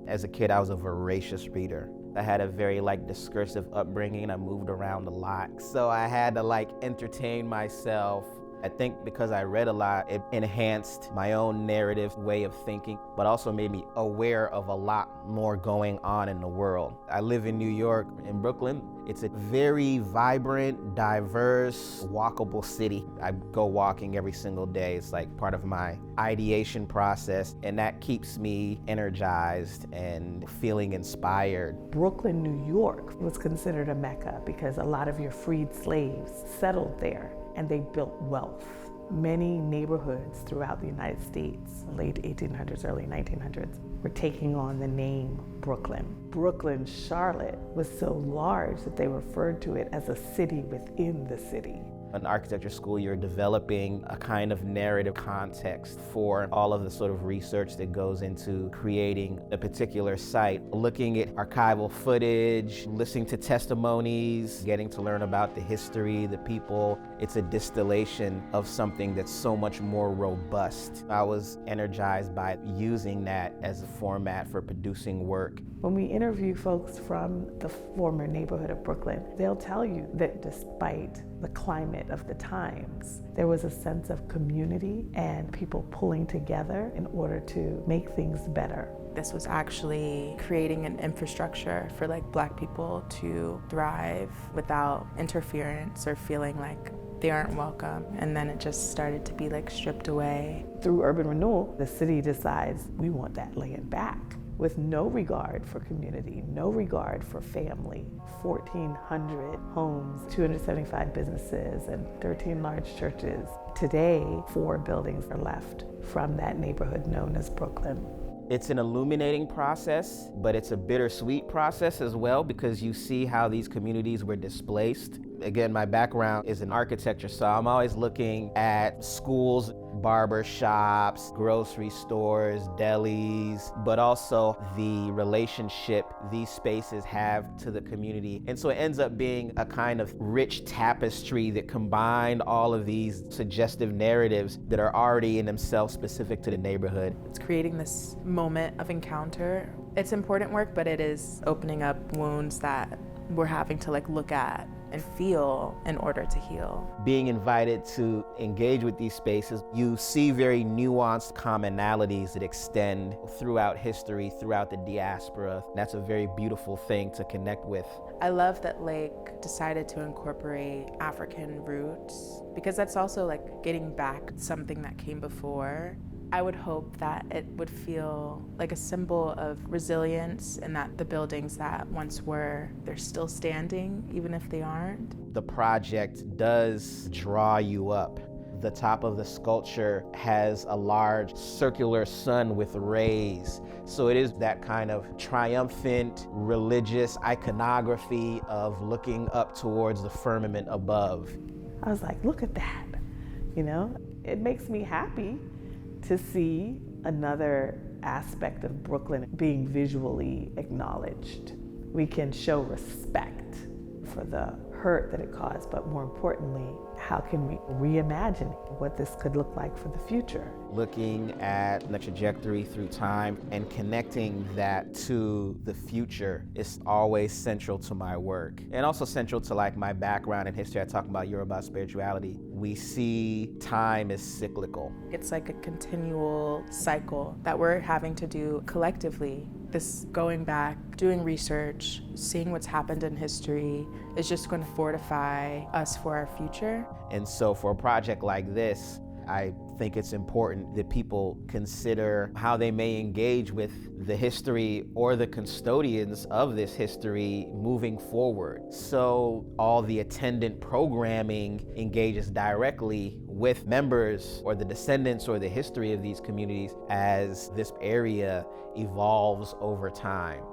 As a kid, I was a voracious reader. I had a very discursive upbringing. I moved around a lot. So I had to entertain myself. I think because I read a lot, it enhanced my own narrative way of thinking, but also made me aware of a lot more going on in the world. I live in New York, in Brooklyn. It's a very vibrant, diverse, walkable city. I go walking every single day. It's part of my ideation process, and that keeps me energized and feeling inspired. Brooklyn, New York was considered a mecca because a lot of your freed slaves settled there and they built wealth. Many neighborhoods throughout the United States, late 1800s, early 1900s, were taking on the name Brooklyn. Brooklyn, Charlotte was so large that they referred to it as a city within the city. In architecture school, you're developing a kind of narrative context for all of the sort of research that goes into creating a particular site. Looking at archival footage, listening to testimonies, getting to learn about the history, the people. It's a distillation of something that's so much more robust. I was energized by using that as a format for producing work. When we interview folks from the former neighborhood of Brooklyn, they'll tell you that despite the climate of the times, there was a sense of community and people pulling together in order to make things better. This was actually creating an infrastructure for Black people to thrive without interference or feeling like they aren't welcome. And then it just started to be stripped away. Through urban renewal, the city decides we want that land back, with no regard for community, no regard for family. 1,400 homes, 275 businesses, and 13 large churches. Today, 4 buildings are left from that neighborhood known as Brooklyn. It's an illuminating process, but it's a bittersweet process as well, because you see how these communities were displaced. Again, my background is in architecture, so I'm always looking at schools, barber shops, grocery stores, delis, but also the relationship these spaces have to the community. And so it ends up being a kind of rich tapestry that combined all of these suggestive narratives that are already in themselves specific to the neighborhood. It's creating this moment of encounter. It's important work, but it is opening up wounds that we're having to look at and feel in order to heal. Being invited to engage with these spaces, you see very nuanced commonalities that extend throughout history, throughout the diaspora. That's a very beautiful thing to connect with. I love that Lake decided to incorporate African roots, because that's also getting back something that came before. I would hope that it would feel like a symbol of resilience, and that the buildings that once were, they're still standing, even if they aren't. The project does draw you up. The top of the sculpture has a large circular sun with rays. So it is that kind of triumphant religious iconography of looking up towards the firmament above. I was like, look at that, It makes me happy to see another aspect of Brooklyn being visually acknowledged. We can show respect for the hurt that it caused, but more importantly, how can we reimagine what this could look like for the future? Looking at the trajectory through time and connecting that to the future is always central to my work. And also central to my background in history. I talk about Yoruba spirituality. We see time as cyclical. It's a continual cycle that we're having to do collectively. This going back, doing research, seeing what's happened in history is just going to fortify us for our future. And so for a project like this, I think it's important that people consider how they may engage with the history or the custodians of this history moving forward. So all the attendant programming engages directly with members or the descendants or the history of these communities as this area evolves over time.